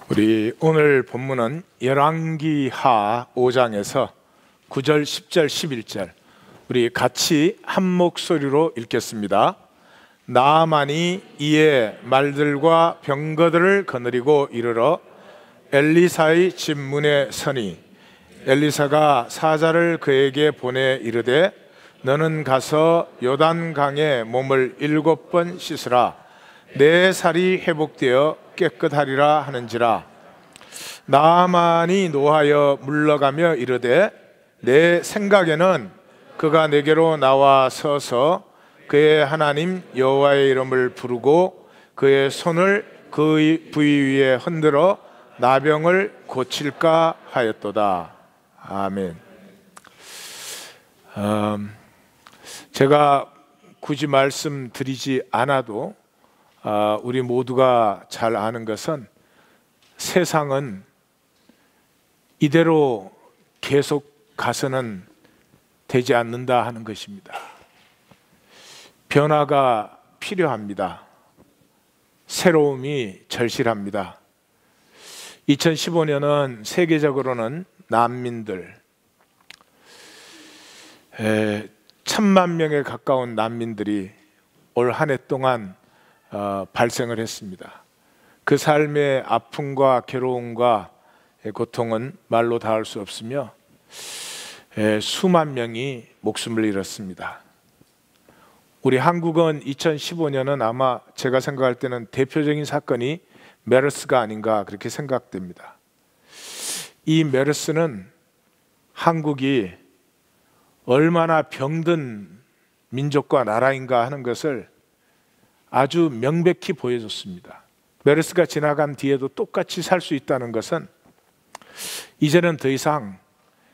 우리 오늘 본문은 열왕기하 5장에서 9절, 10절, 11절 우리 같이 한 목소리로 읽겠습니다. 나아만이 이에 말들과 병거들을 거느리고 이르러 엘리사의 집 문에 서니 엘리사가 사자를 그에게 보내 이르되 너는 가서 요단강에 몸을 7번 씻으라. 내 살이 회복되어 깨끗하리라 하는지라. 나아만이 노하여 물러가며 이르되 내 생각에는 그가 내게로 나와 서서 그의 하나님 여호와의 이름을 부르고 그의 손을 그의 부위 위에 흔들어 나병을 고칠까 하였도다. 아멘. 제가 굳이 말씀드리지 않아도 우리 모두가 잘 아는 것은 세상은 이대로 계속 가서는 되지 않는다 하는 것입니다. 변화가 필요합니다. 새로움이 절실합니다. 2015년은 세계적으로는 난민들 1,000만 명에 가까운 난민들이 올 한 해 동안 발생을 했습니다. 그 삶의 아픔과 괴로움과 고통은 말로 닿을 수 없으며 수만 명이 목숨을 잃었습니다. 우리 한국은 2015년은 아마 제가 생각할 때는 대표적인 사건이 메르스가 아닌가 그렇게 생각됩니다. 이 메르스는 한국이 얼마나 병든 민족과 나라인가 하는 것을 아주 명백히 보여줬습니다. 메르스가 지나간 뒤에도 똑같이 살 수 있다는 것은 이제는 더 이상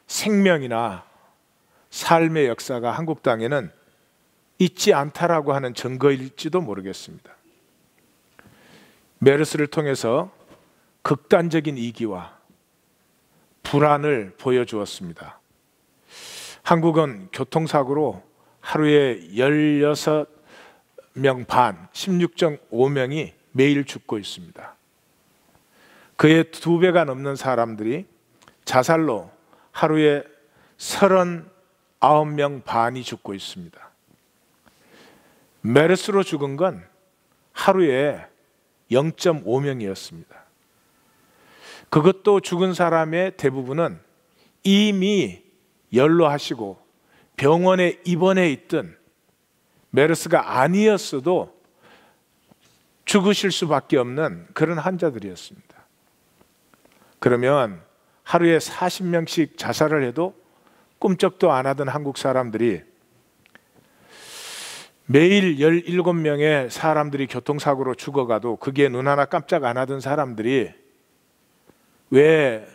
생명이나 삶의 역사가 한국 땅에는 있지 않다라고 하는 증거일지도 모르겠습니다. 메르스를 통해서 극단적인 이기와 불안을 보여주었습니다. 한국은 교통사고로 하루에 16명 반, 16.5명이 매일 죽고 있습니다. 그의 2배가 넘는 사람들이 자살로 하루에 39명 반이 죽고 있습니다. 메르스로 죽은 건 하루에 0.5명이었습니다. 그것도 죽은 사람의 대부분은 이미 연로하시고 병원에 입원해 있던 메르스가 아니었어도 죽으실 수밖에 없는 그런 환자들이었습니다. 그러면 하루에 40명씩 자살을 해도 꿈쩍도 안 하던 한국 사람들이 매일 17명의 사람들이 교통사고로 죽어가도 그게 눈 하나 깜짝 안 하던 사람들이 왜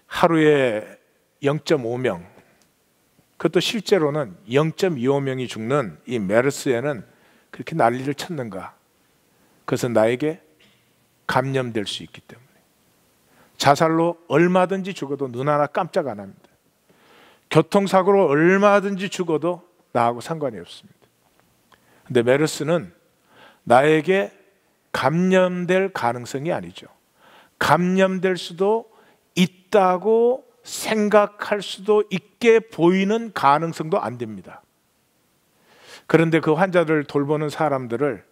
하루에 0.5명, 그것도 실제로는 0.25명이 죽는 이 메르스에는 그렇게 난리를 쳤는가? 그것은 나에게 감염될 수 있기 때문에. 자살로 얼마든지 죽어도 눈 하나 깜짝 안 합니다. 교통사고로 얼마든지 죽어도 나하고 상관이 없습니다. 근데 메르스는 나에게 감염될 가능성이 아니죠. 감염될 수도 있다고 생각할 수도 있게 보이는 가능성도 안 됩니다. 그런데 그 환자들을 돌보는 사람들을,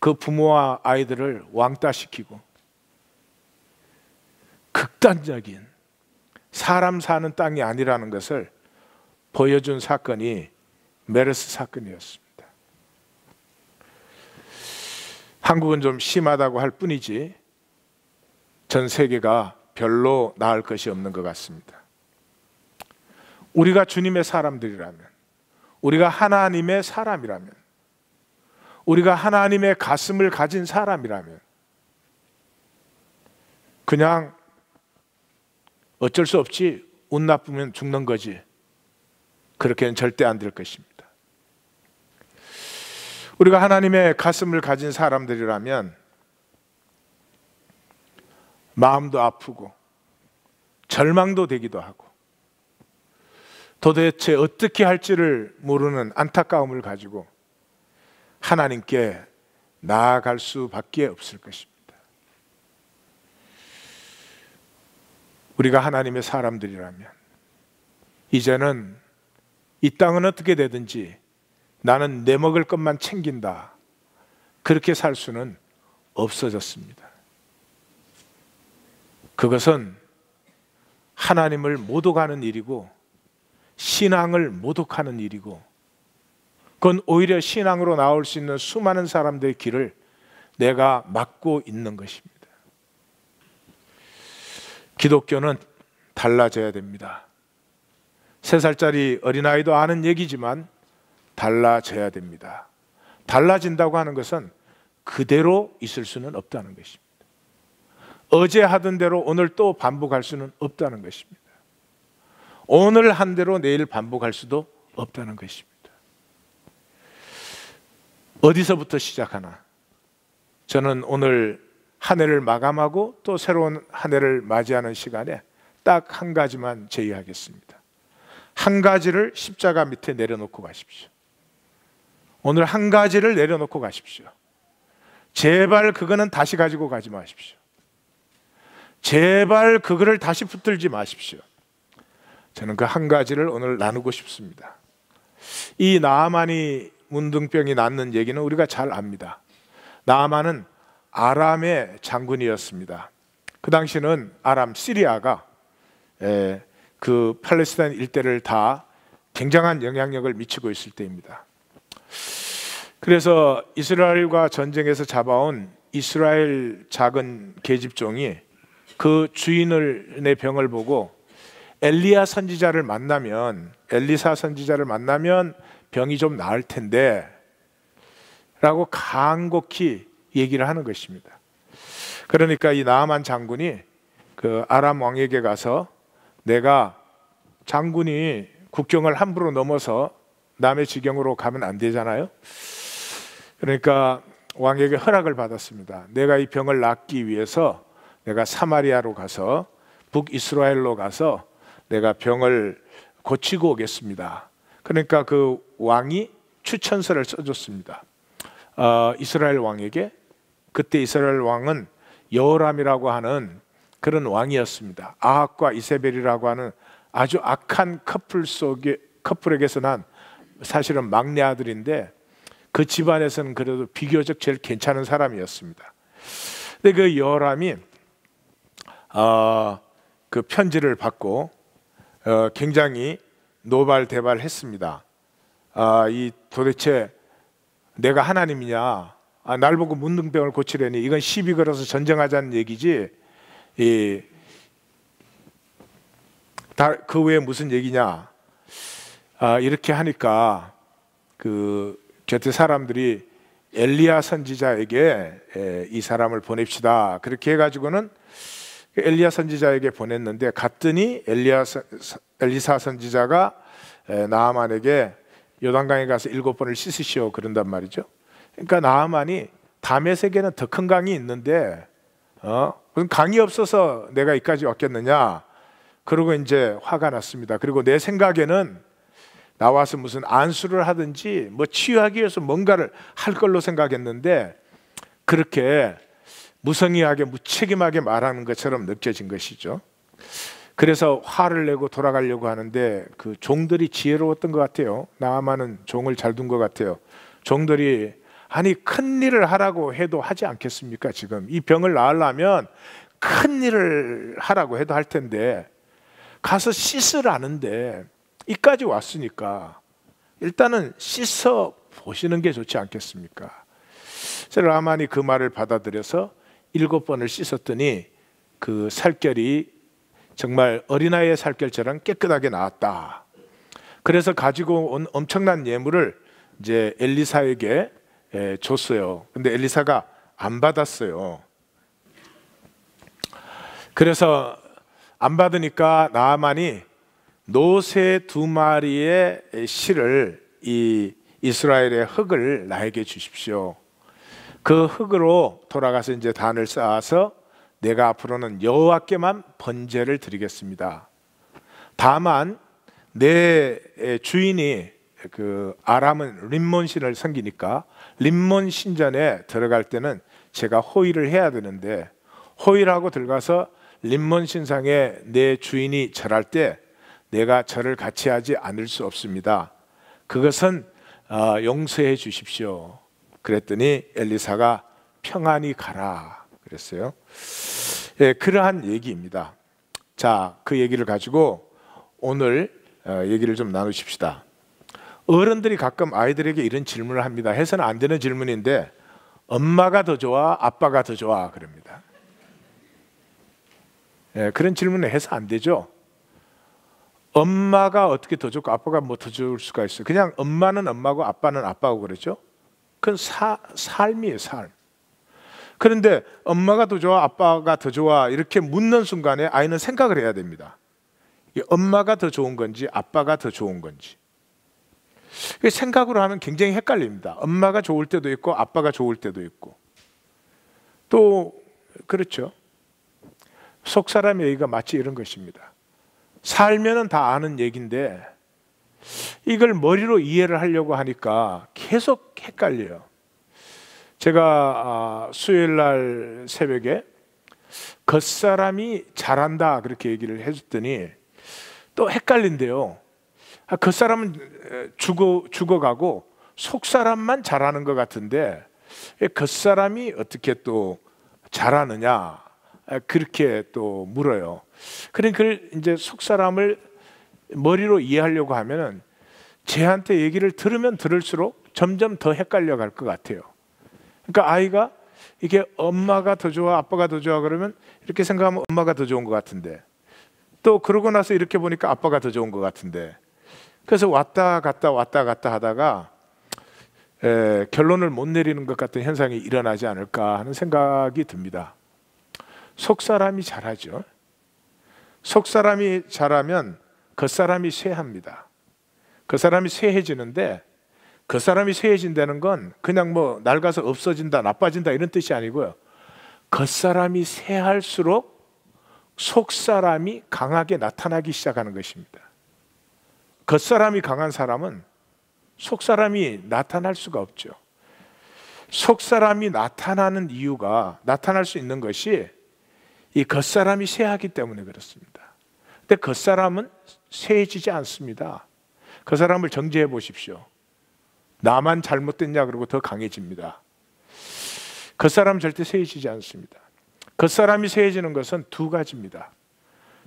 그 부모와 아이들을 왕따시키고 극단적인 사람 사는 땅이 아니라는 것을 보여준 사건이 메르스 사건이었습니다. 한국은 좀 심하다고 할 뿐이지 전 세계가 별로 나을 것이 없는 것 같습니다. 우리가 주님의 사람들이라면, 우리가 하나님의 사람이라면, 우리가 하나님의 가슴을 가진 사람이라면 그냥 어쩔 수 없지, 운 나쁘면 죽는 거지, 그렇게는 절대 안 될 것입니다. 우리가 하나님의 가슴을 가진 사람들이라면 마음도 아프고 절망도 되기도 하고 도대체 어떻게 할지를 모르는 안타까움을 가지고 하나님께 나아갈 수밖에 없을 것입니다. 우리가 하나님의 사람들이라면 이제는 이 땅은 어떻게 되든지 나는 내 먹을 것만 챙긴다, 그렇게 살 수는 없어졌습니다. 그것은 하나님을 모독하는 일이고 신앙을 모독하는 일이고, 그건 오히려 신앙으로 나올 수 있는 수많은 사람들의 길을 내가 막고 있는 것입니다. 기독교는 달라져야 됩니다. 3살짜리 어린아이도 아는 얘기지만 달라져야 됩니다. 달라진다고 하는 것은 그대로 있을 수는 없다는 것입니다. 어제 하던 대로 오늘 또 반복할 수는 없다는 것입니다. 오늘 한 대로 내일 반복할 수도 없다는 것입니다. 어디서부터 시작하나? 저는 오늘 한 해를 마감하고 또 새로운 한 해를 맞이하는 시간에 딱 한 가지만 제의하겠습니다. 한 가지를 십자가 밑에 내려놓고 가십시오. 오늘 한 가지를 내려놓고 가십시오. 제발 그거는 다시 가지고 가지 마십시오. 제발 그거를 다시 붙들지 마십시오. 저는 그 한 가지를 오늘 나누고 싶습니다. 이 나아만이 문둥병이 낫는 얘기는 우리가 잘 압니다. 나아만은 아람의 장군이었습니다. 그 당시는 아람, 시리아가 그 팔레스타인 일대를 다 굉장한 영향력을 미치고 있을 때입니다. 그래서 이스라엘과 전쟁에서 잡아온 이스라엘 작은 계집종이 그 주인의 병을 보고 엘리야 선지자를 만나면, 엘리사 선지자를 만나면 병이 좀 나을 텐데 라고 간곡히 얘기를 하는 것입니다. 그러니까 이 나아만 장군이 그 아람 왕에게 가서, 내가 장군이 국경을 함부로 넘어서 남의 지경으로 가면 안 되잖아요. 그러니까 왕에게 허락을 받았습니다. 내가 이 병을 낫기 위해서 내가 사마리아로 가서, 북이스라엘로 가서 내가 병을 고치고 오겠습니다. 그러니까 그 왕이 추천서를 써줬습니다. 이스라엘 왕에게. 그때 이스라엘 왕은 여호람이라고 하는 그런 왕이었습니다. 아합과 이세벨이라고 하는 아주 악한 커플에게서 난 사실은 막내 아들인데, 그 집안에서는 그래도 비교적 제일 괜찮은 사람이었습니다. 근데 그 여호람이 그 편지를 받고 굉장히 노발대발했습니다. 이 도대체 내가 하나님이냐? 날 보고 문둥병을 고치려니 이건 시비 걸어서 전쟁하자는 얘기지. 그 외에 무슨 얘기냐? 이렇게 하니까 그 곁에 사람들이 엘리야 선지자에게 이 사람을 보냅시다. 그렇게 해가지고는 엘리야 선지자에게 보냈는데, 갔더니 엘리사 선지자가 나아만에게 요단강에 가서 7번을 씻으시오 그런단 말이죠. 그러니까 나아만이 다메섹에는 더 큰 강이 있는데 무슨 강이 없어서 내가 여기까지 왔겠느냐, 그러고 이제 화가 났습니다. 그리고 내 생각에는 나와서 무슨 안수를 하든지 뭐 치유하기 위해서 뭔가를 할 걸로 생각했는데, 그렇게 무성의하게 무책임하게 말하는 것처럼 느껴진 것이죠. 그래서 화를 내고 돌아가려고 하는데 그 종들이 지혜로웠던 것 같아요. 나아만은 종을 잘 둔 것 같아요. 종들이, 아니 큰 일을 하라고 해도 하지 않겠습니까? 지금 이 병을 나으려면 큰 일을 하라고 해도 할 텐데 가서 씻으라는데 이까지 왔으니까 일단은 씻어 보시는 게 좋지 않겠습니까? 그래서 나아만이 그 말을 받아들여서 7번을 씻었더니 그 살결이 정말 어린아이의 살결처럼 깨끗하게 나왔다. 그래서 가지고 온 엄청난 예물을 이제 엘리사에게 줬어요. 근데 엘리사가 안 받았어요. 그래서 안 받으니까 나아만이 노새 2마리의 실을, 이 이스라엘의 흙을 나에게 주십시오. 그 흙으로 돌아가서 이제 단을 쌓아서 내가 앞으로는 여호와께만 번제를 드리겠습니다. 다만 내 주인이 그 아람은 림몬 신을 섬기니까 림몬 신전에 들어갈 때는 제가 호의를 해야 되는데, 호의를 하고 들어가서 림몬 신상에 내 주인이 절할 때 내가 절을 같이 하지 않을 수 없습니다. 그것은 용서해 주십시오. 그랬더니 엘리사가 평안히 가라 그랬어요. 예, 그러한 얘기입니다. 자, 그 얘기를 가지고 오늘 얘기를 좀 나누십시다. 어른들이 가끔 아이들에게 이런 질문을 합니다. 해서는 안 되는 질문인데, 엄마가 더 좋아, 아빠가 더 좋아 그럽니다. 예, 그런 질문을 해서 안 되죠. 엄마가 어떻게 더 좋고 아빠가 뭐 더 좋을 수가 있어요. 그냥 엄마는 엄마고 아빠는 아빠고 그러죠. 그건 삶이에요, 삶. 그런데 엄마가 더 좋아, 아빠가 더 좋아 이렇게 묻는 순간에 아이는 생각을 해야 됩니다. 엄마가 더 좋은 건지 아빠가 더 좋은 건지. 생각으로 하면 굉장히 헷갈립니다. 엄마가 좋을 때도 있고 아빠가 좋을 때도 있고. 또 그렇죠. 속 사람의 얘기가 마치 이런 것입니다. 살면은 다 아는 얘기인데 이걸 머리로 이해를 하려고 하니까 계속 헷갈려요. 제가 수요일 날 새벽에 겉사람이 잘한다 그렇게 얘기를 해줬더니 또 헷갈린대요. 겉사람은 죽어가고 속사람만 잘하는 것 같은데 겉사람이 어떻게 또 잘하느냐 그렇게 또 물어요. 그러니까 이제 속사람을 머리로 이해하려고 하면은 쟤한테 얘기를 들으면 들을수록 점점 더 헷갈려 갈 것 같아요. 그러니까 아이가 이게 엄마가 더 좋아 아빠가 더 좋아 그러면 이렇게 생각하면 엄마가 더 좋은 것 같은데, 또 그러고 나서 이렇게 보니까 아빠가 더 좋은 것 같은데, 그래서 왔다 갔다 하다가 결론을 못 내리는 것 같은 현상이 일어나지 않을까 하는 생각이 듭니다. 속사람이 잘하죠. 속사람이 잘하면 겉사람이 쇠합니다. 겉사람이 쇠해지는데, 겉사람이 쇠해진다는 건 그냥 뭐 낡아서 없어진다, 나빠진다 이런 뜻이 아니고요. 겉사람이 쇠할수록 속사람이 강하게 나타나기 시작하는 것입니다. 겉사람이 강한 사람은 속사람이 나타날 수가 없죠. 속사람이 나타나는 이유가, 나타날 수 있는 것이 이 겉사람이 쇠하기 때문에 그렇습니다. 근데 겉사람은 쇠해지지 않습니다. 그 사람을 정죄해 보십시오. 나만 잘못됐냐 그러고 더 강해집니다. 겉사람 절대 쇠해지지 않습니다. 겉사람이 쇠해지는 것은 두 가지입니다.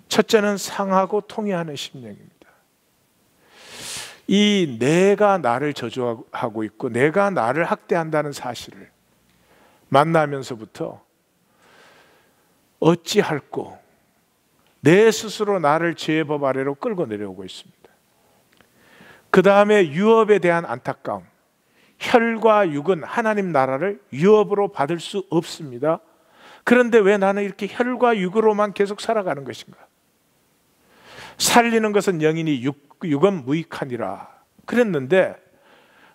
첫째는 상하고 통해하는 심령입니다. 이 내가 나를 저주하고 있고 내가 나를 학대한다는 사실을 만나면서부터 어찌할꼬 내 스스로 나를 죄의 법 아래로 끌고 내려오고 있습니다. 그 다음에 유업에 대한 안타까움. 혈과 육은 하나님 나라를 유업으로 받을 수 없습니다. 그런데 왜 나는 이렇게 혈과 육으로만 계속 살아가는 것인가? 살리는 것은 영이니 육은 무익하니라 그랬는데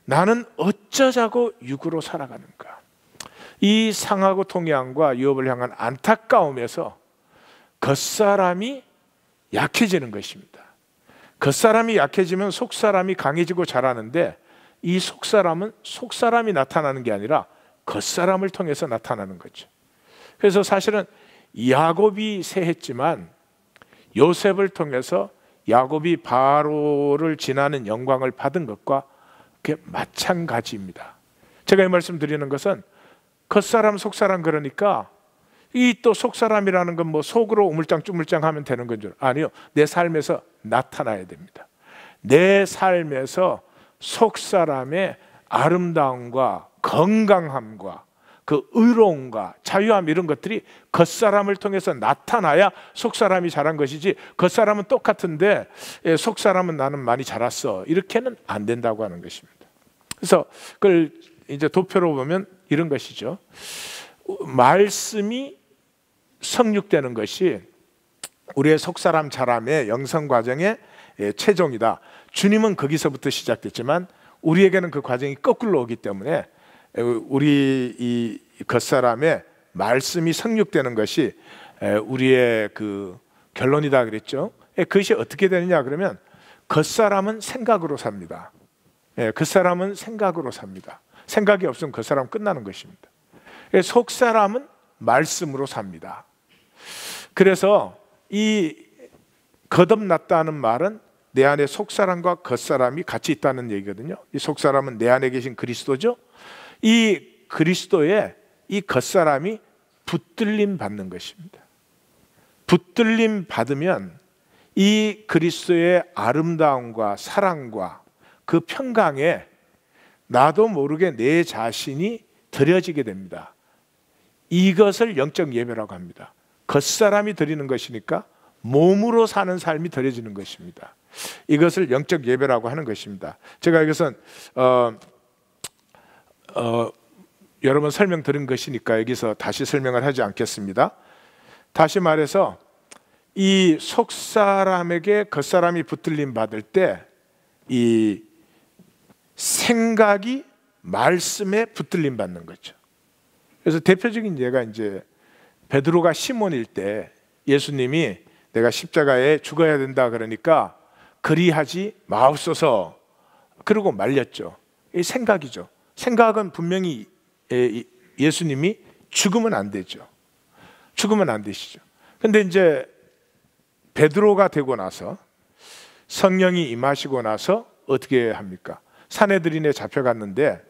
나는 어쩌자고 육으로 살아가는가? 이 상하고 통해함과 유업을 향한 안타까움에서 겉사람이 약해지는 것입니다. 겉사람이 약해지면 속사람이 강해지고 자라는데, 이 속사람은 속사람이 나타나는 게 아니라 겉사람을 통해서 나타나는 거죠. 그래서 사실은 야곱이 쇠했지만 요셉을 통해서 야곱이 바로를 지나는 영광을 받은 것과 그게 마찬가지입니다. 제가 이 말씀 드리는 것은 겉사람 속사람 그러니까 이 또 속사람이라는 건 뭐 속으로 우물짱쭈물짱 하면 되는 건 줄 아니요. 내 삶에서 나타나야 됩니다. 내 삶에서 속사람의 아름다움과 건강함과 그 의로움과 자유함 이런 것들이 겉사람을 통해서 나타나야 속사람이 자란 것이지, 겉사람은 똑같은데 속사람은 나는 많이 자랐어 이렇게는 안 된다고 하는 것입니다. 그래서 그걸 이제 도표로 보면 이런 것이죠. 말씀이 성육되는 것이 우리의 속사람 자람의 영성 과정의 최종이다. 주님은 거기서부터 시작됐지만 우리에게는 그 과정이 거꾸로 오기 때문에 우리 이 겉사람의 말씀이 성육되는 것이 우리의 그 결론이다 그랬죠. 그것이 어떻게 되느냐 그러면 겉사람은 생각으로 삽니다. 겉사람은 생각으로 삽니다. 생각이 없으면 겉사람 끝나는 것입니다. 속사람은 말씀으로 삽니다. 그래서 이 거듭났다는 말은 내 안에 속사람과 겉사람이 같이 있다는 얘기거든요. 이 속사람은 내 안에 계신 그리스도죠. 이 그리스도에 이 겉사람이 붙들림 받는 것입니다. 붙들림 받으면 이 그리스도의 아름다움과 사랑과 그 평강에 나도 모르게 내 자신이 드려지게 됩니다. 이것을 영적 예배라고 합니다. 겉사람이 드리는 것이니까 몸으로 사는 삶이 드려지는 것입니다. 이것을 영적 예배라고 하는 것입니다. 제가 여기서 여러 번 설명드린 것이니까 여기서 다시 설명을 하지 않겠습니다. 다시 말해서 이 속사람에게 겉사람이 붙들림 받을 때 이 생각이 말씀에 붙들림 받는 거죠. 그래서 대표적인 예가 이제 베드로가 시몬일 때 예수님이 내가 십자가에 죽어야 된다 그러니까 그리하지 마옵소서 그러고 말렸죠. 이 생각이죠. 생각은 분명히 예수님이 죽으면 안 되죠. 죽으면 안 되시죠. 근데 이제 베드로가 되고 나서 성령이 임하시고 나서 어떻게 합니까? 산헤드린에 잡혀갔는데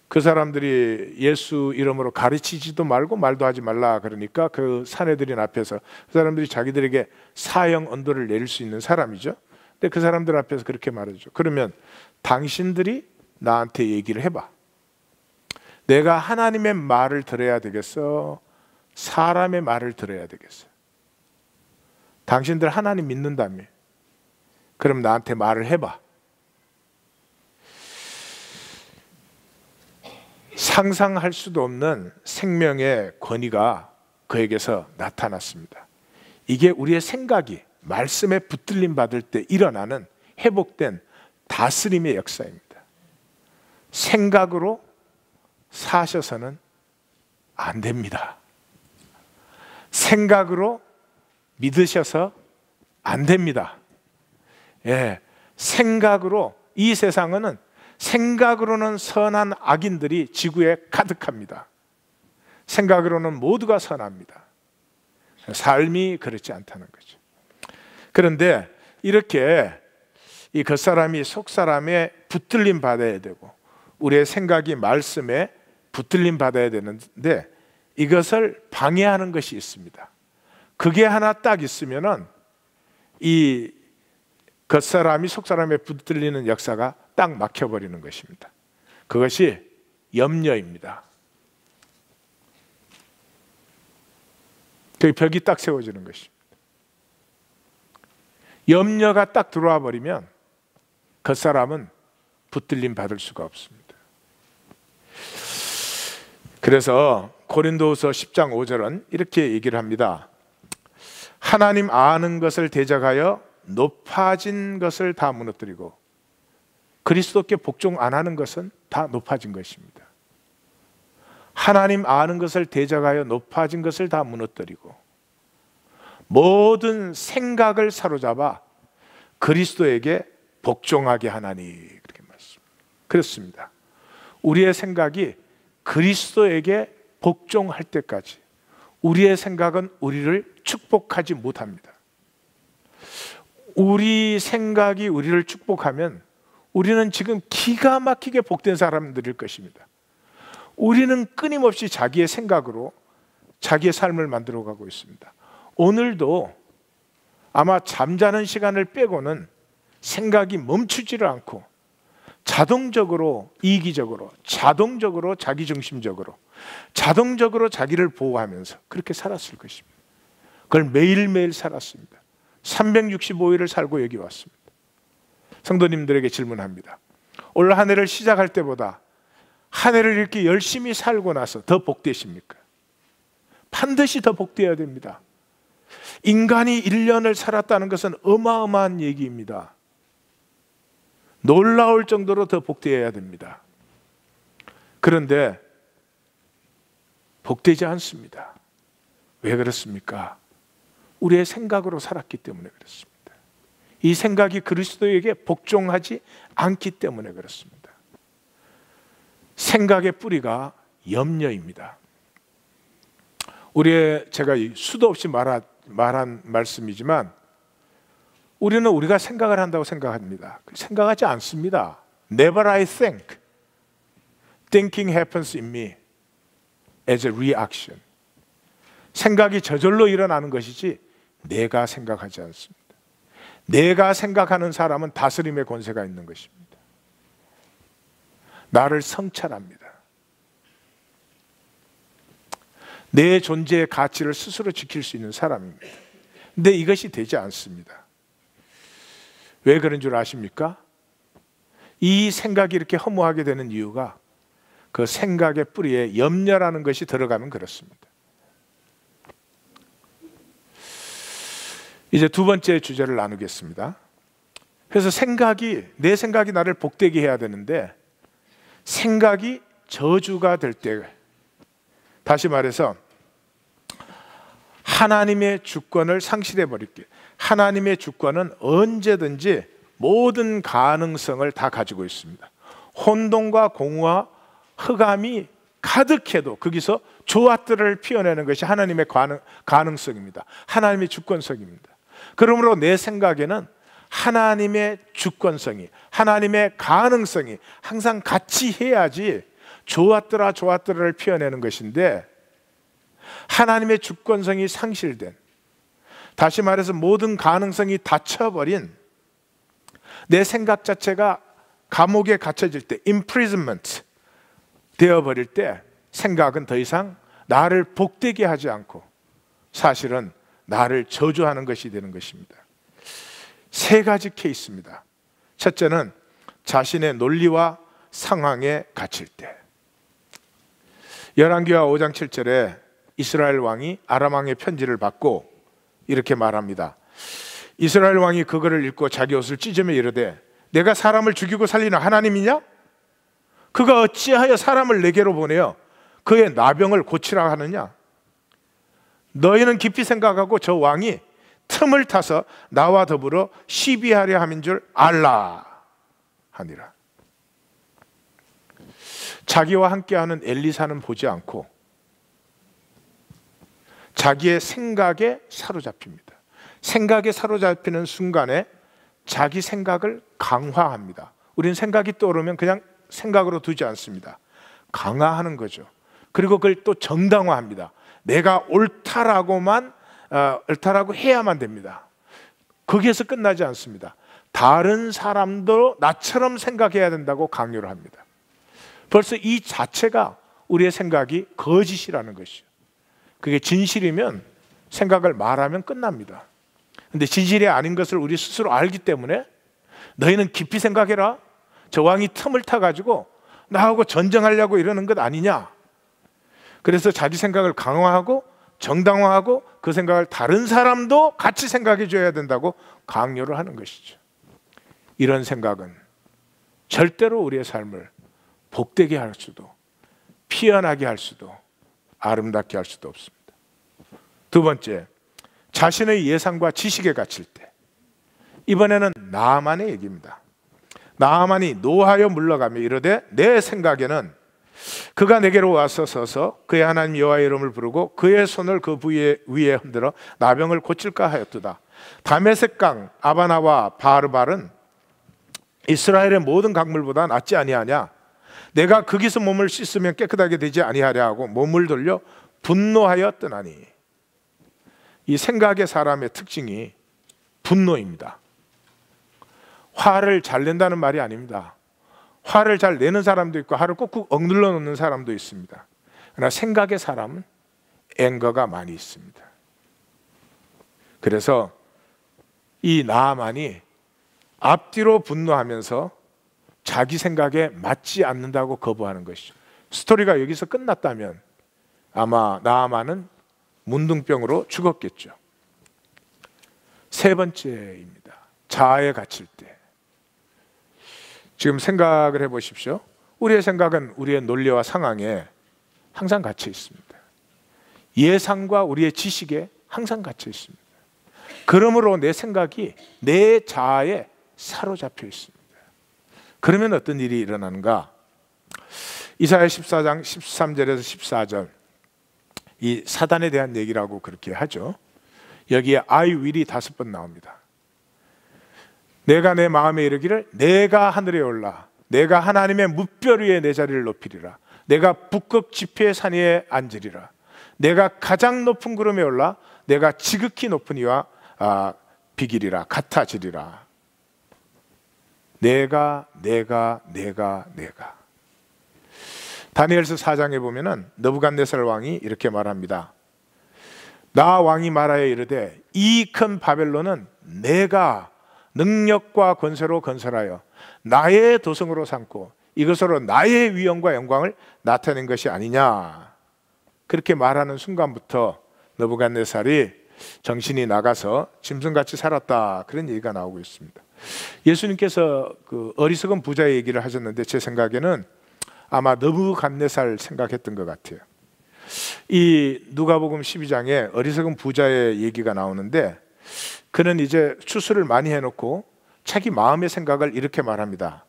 그 사람들이 예수 이름으로 가르치지도 말고 말도 하지 말라 그러니까 그 산헤드린 앞에서 그 사람들이 자기들에게 사형 언도를 내릴 수 있는 사람이죠. 근데 그 사람들 앞에서 그렇게 말하죠. 그러면 당신들이 나한테 얘기를 해봐. 내가 하나님의 말을 들어야 되겠어? 사람의 말을 들어야 되겠어? 당신들 하나님 믿는다며. 그럼 나한테 말을 해봐. 상상할 수도 없는 생명의 권위가 그에게서 나타났습니다. 이게 우리의 생각이 말씀에 붙들림 받을 때 일어나는 회복된 다스림의 역사입니다. 생각으로 사셔서는 안 됩니다. 생각으로 믿으셔서 안 됩니다. 예, 생각으로 이 세상은 생각으로는 선한 악인들이 지구에 가득합니다. 생각으로는 모두가 선합니다. 삶이 그렇지 않다는 거죠. 그런데 이렇게 이 겉사람이 속사람에 붙들림 받아야 되고 우리의 생각이 말씀에 붙들림 받아야 되는데 이것을 방해하는 것이 있습니다. 그게 하나 딱 있으면은 이 겉사람이 속사람에 붙들리는 역사가 딱 막혀버리는 것입니다. 그것이 염려입니다. 그 벽이 딱 세워지는 것입니다. 염려가 딱 들어와 버리면 겉사람은 붙들림 받을 수가 없습니다. 그래서 고린도후서 10장 5절은 이렇게 얘기를 합니다. 하나님 아는 것을 대적하여 높아진 것을 다 무너뜨리고 그리스도께 복종 안 하는 것은 다 높아진 것입니다. 하나님 아는 것을 대적하여 높아진 것을 다 무너뜨리고 모든 생각을 사로잡아 그리스도에게 복종하게 하나니 그렇게 말씀합니다. 그렇습니다. 우리의 생각이 그리스도에게 복종할 때까지 우리의 생각은 우리를 축복하지 못합니다. 우리 생각이 우리를 축복하면 우리는 지금 기가 막히게 복된 사람들일 것입니다. 우리는 끊임없이 자기의 생각으로 자기의 삶을 만들어가고 있습니다. 오늘도 아마 잠자는 시간을 빼고는 생각이 멈추지를 않고 자동적으로 이기적으로 자동적으로 자기중심적으로 자동적으로 자기를 보호하면서 그렇게 살았을 것입니다. 그걸 매일매일 살았습니다. 365일을 살고 여기 왔습니다. 성도님들에게 질문합니다. 올 한 해를 시작할 때보다 한 해를 이렇게 열심히 살고 나서 더 복되십니까? 반드시 더 복되어야 됩니다. 인간이 1년을 살았다는 것은 어마어마한 얘기입니다. 놀라울 정도로 더 복되어야 됩니다. 그런데 복되지 않습니다. 왜 그렇습니까? 우리의 생각으로 살았기 때문에 그렇습니다. 이 생각이 그리스도에게 복종하지 않기 때문에 그렇습니다. 생각의 뿌리가 염려입니다. 제가 수도 없이 말한 말씀이지만 우리는 우리가 생각을 한다고 생각합니다. 생각하지 않습니다. Never I think. Thinking happens in me as a reaction. 생각이 저절로 일어나는 것이지 내가 생각하지 않습니다. 내가 생각하는 사람은 다스림의 권세가 있는 것입니다. 나를 성찰합니다. 내 존재의 가치를 스스로 지킬 수 있는 사람입니다. 근데 이것이 되지 않습니다. 왜 그런 줄 아십니까? 이 생각이 이렇게 허무하게 되는 이유가 그 생각의 뿌리에 염려라는 것이 들어가면 그렇습니다. 이제 두 번째 주제를 나누겠습니다. 그래서 내 생각이 나를 복되게 해야 되는데 생각이 저주가 될 때, 다시 말해서 하나님의 주권을 상실해 버릴게. 하나님의 주권은 언제든지 모든 가능성을 다 가지고 있습니다. 혼돈과 공허와 흑암이 가득해도 거기서 조화들을 피워내는 것이 하나님의 가능성입니다. 하나님의 주권성입니다. 그러므로 내 생각에는 하나님의 주권성이, 하나님의 가능성이 항상 같이 해야지 조화들을 피워내는 것인데, 하나님의 주권성이 상실된, 다시 말해서 모든 가능성이 닫혀버린 내 생각 자체가 감옥에 갇혀질 때, imprisonment 되어버릴 때 생각은 더 이상 나를 복되게 하지 않고 사실은 나를 저주하는 것이 되는 것입니다. 세 가지 케이스입니다. 첫째는 자신의 논리와 상황에 갇힐 때. 열왕기하 5장 7절에 이스라엘 왕이 아람 왕의 편지를 받고 이렇게 말합니다. 이스라엘 왕이 그거를 읽고 자기 옷을 찢으며 이르되 내가 사람을 죽이고 살리는 하나님이냐? 그가 어찌하여 사람을 내게로 보내어 그의 나병을 고치라 하느냐? 너희는 깊이 생각하고 저 왕이 틈을 타서 나와 더불어 시비하려 함인 줄 알라 하니라. 자기와 함께하는 엘리사는 보지 않고 자기의 생각에 사로잡힙니다. 생각에 사로잡히는 순간에 자기 생각을 강화합니다. 우리는 생각이 떠오르면 그냥 생각으로 두지 않습니다. 강화하는 거죠. 그리고 그걸 또 정당화합니다. 내가 옳다라고 해야만 됩니다. 거기에서 끝나지 않습니다. 다른 사람도 나처럼 생각해야 된다고 강요를 합니다. 벌써 이 자체가 우리의 생각이 거짓이라는 것이죠. 그게 진실이면 생각을 말하면 끝납니다. 근데 진실이 아닌 것을 우리 스스로 알기 때문에 너희는 깊이 생각해라. 저 왕이 틈을 타가지고 나하고 전쟁하려고 이러는 것 아니냐. 그래서 자기 생각을 강화하고 정당화하고 그 생각을 다른 사람도 같이 생각해 줘야 된다고 강요를 하는 것이죠. 이런 생각은 절대로 우리의 삶을 복되게 할 수도, 피어나게 할 수도, 아름답게 할 수도 없습니다. 두 번째, 자신의 예상과 지식에 갇힐 때. 이번에는 나아만의 얘기입니다. 나아만이 노하여 물러가며 이르되 내 생각에는 그가 내게로 와서 서서 그의 하나님 여호와의 이름을 부르고 그의 손을 그 부위 위에 흔들어 나병을 고칠까 하였도다. 다메섹 강 아바나와 바르발은 이스라엘의 모든 강물보다 낫지 아니하냐? 내가 거기서 몸을 씻으면 깨끗하게 되지 아니하랴 하고 몸을 돌려 분노하여 떠나니. 이 생각의 사람의 특징이 분노입니다. 화를 잘 낸다는 말이 아닙니다. 화를 잘 내는 사람도 있고 화를 꾹꾹 억눌러 놓는 사람도 있습니다. 그러나 생각의 사람은 앵거가 많이 있습니다. 그래서 이 나아만이 앞뒤로 분노하면서 자기 생각에 맞지 않는다고 거부하는 것이죠. 스토리가 여기서 끝났다면 아마 나아만은 문둥병으로 죽었겠죠. 세 번째입니다. 자아에 갇힐 때. 지금 생각을 해보십시오. 우리의 생각은 우리의 논리와 상황에 항상 갇혀 있습니다. 예상과 우리의 지식에 항상 갇혀 있습니다. 그러므로 내 생각이 내 자아에 사로잡혀 있습니다. 그러면 어떤 일이 일어나는가? 이사야 14장 13절에서 14절 이 사단에 대한 얘기라고 그렇게 하죠. 여기에 I will이 5번 나옵니다. 내가 내 마음에 이르기를 내가 하늘에 올라 내가 하나님의 뭇별 위에 내 자리를 높이리라. 내가 북극 지폐의 산 위에 앉으리라. 내가 가장 높은 구름에 올라 내가 지극히 높은 이와 비기리라 같아지리라. 내가 다니엘서 4장에 보면은 느부갓네살 왕이 이렇게 말합니다. 나 왕이 말하여 이르되 이 큰 바벨론은 내가 능력과 권세로 건설하여 나의 도성으로 삼고 이것으로 나의 위엄과 영광을 나타낸 것이 아니냐. 그렇게 말하는 순간부터 느부갓네살이 정신이 나가서 짐승같이 살았다, 그런 얘기가 나오고 있습니다. 예수님께서 그 어리석은 부자의 얘기를 하셨는데 제 생각에는 아마 느부갓네살 생각했던 것 같아요. 이 누가복음 12장에 어리석은 부자의 얘기가 나오는데 그는 이제 추수를 많이 해놓고 자기 마음의 생각을 이렇게 말합니다.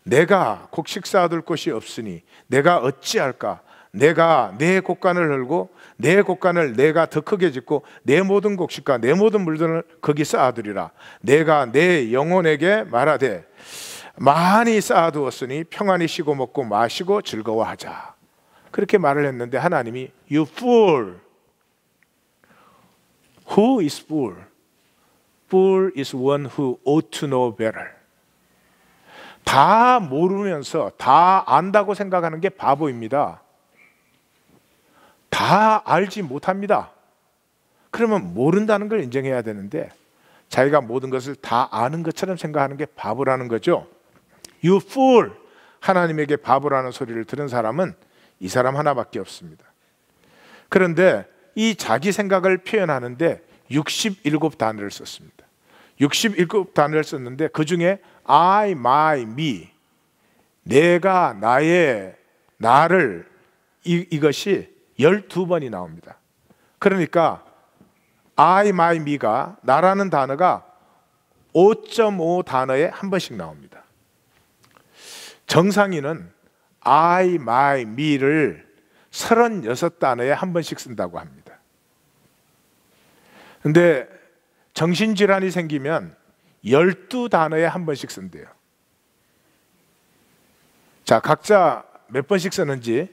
내가 곡식 쌓아둘 곳이 없으니 내가 어찌할까? 내가 내 곡간을 헐고 내 곡간을 내가 더 크게 짓고 내 모든 곡식과 내 모든 물들을 거기 쌓아두리라. 내가 내 영혼에게 말하되 많이 쌓아두었으니 평안히 쉬고 먹고 마시고 즐거워하자. 그렇게 말을 했는데 하나님이 You fool. Who is fool? Fool is one who ought to know better. 다 모르면서 다 안다고 생각하는 게 바보입니다. 다 알지 못합니다. 그러면 모른다는 걸 인정해야 되는데 자기가 모든 것을 다 아는 것처럼 생각하는 게 바보라는 거죠. You fool! 하나님에게 바보라는 소리를 들은 사람은 이 사람 하나밖에 없습니다. 그런데 이 자기 생각을 표현하는데 67단어를 썼습니다. 67단어를 썼는데 그 중에 I, my, me, 내가, 나의, 나를, 이것이 12번이 나옵니다. 그러니까 I, my, me가, 나라는 단어가 5.5 단어에 한 번씩 나옵니다. 정상인은 I, my, me를 36단어에 한 번씩 쓴다고 합니다. 근데 정신질환이 생기면 12단어에 한 번씩 쓴대요. 자, 각자 몇 번씩 쓰는지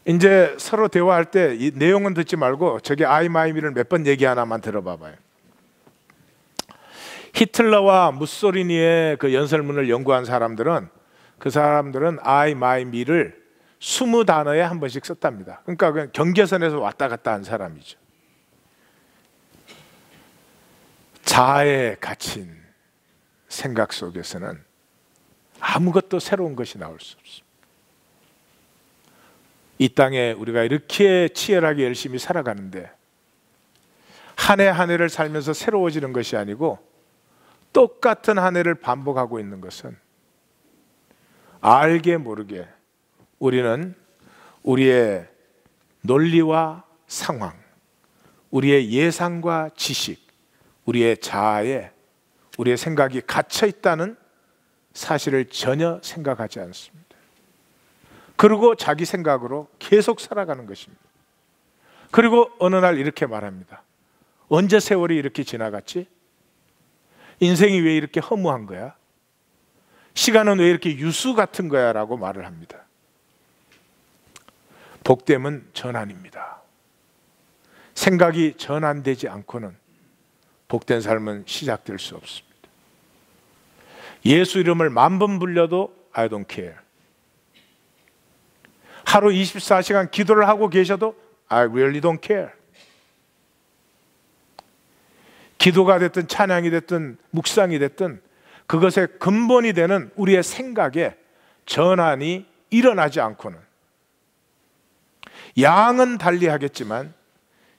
이제 서로 대화할 때 이 내용은 듣지 말고 저기 I, my, me를 몇 번 얘기하나만 들어봐봐요. 히틀러와 무소리니의 그 연설문을 연구한 사람들은 그 사람들은 I, my, me를 20단어에 한 번씩 썼답니다. 그러니까 그냥 경계선에서 왔다 갔다 한 사람이죠. 자아에 갇힌 생각 속에서는 아무것도 새로운 것이 나올 수 없습니다. 이 땅에 우리가 이렇게 치열하게 열심히 살아가는데 한 해 한 해를 살면서 새로워지는 것이 아니고 똑같은 한 해를 반복하고 있는 것은 알게 모르게 우리는 우리의 논리와 상황, 우리의 예상과 지식, 우리의 자아에 우리의 생각이 갇혀 있다는 사실을 전혀 생각하지 않습니다. 그리고 자기 생각으로 계속 살아가는 것입니다. 그리고 어느 날 이렇게 말합니다. 언제 세월이 이렇게 지나갔지? 인생이 왜 이렇게 허무한 거야? 시간은 왜 이렇게 유수 같은 거야? 라고 말을 합니다. 복됨은 전환입니다. 생각이 전환되지 않고는 복된 삶은 시작될 수 없습니다. 예수 이름을 10,000번 불려도 I don't care. 하루 24시간 기도를 하고 계셔도 I really don't care. 기도가 됐든 찬양이 됐든 묵상이 됐든 그것의 근본이 되는 우리의 생각에 전환이 일어나지 않고는 양은 달리하겠지만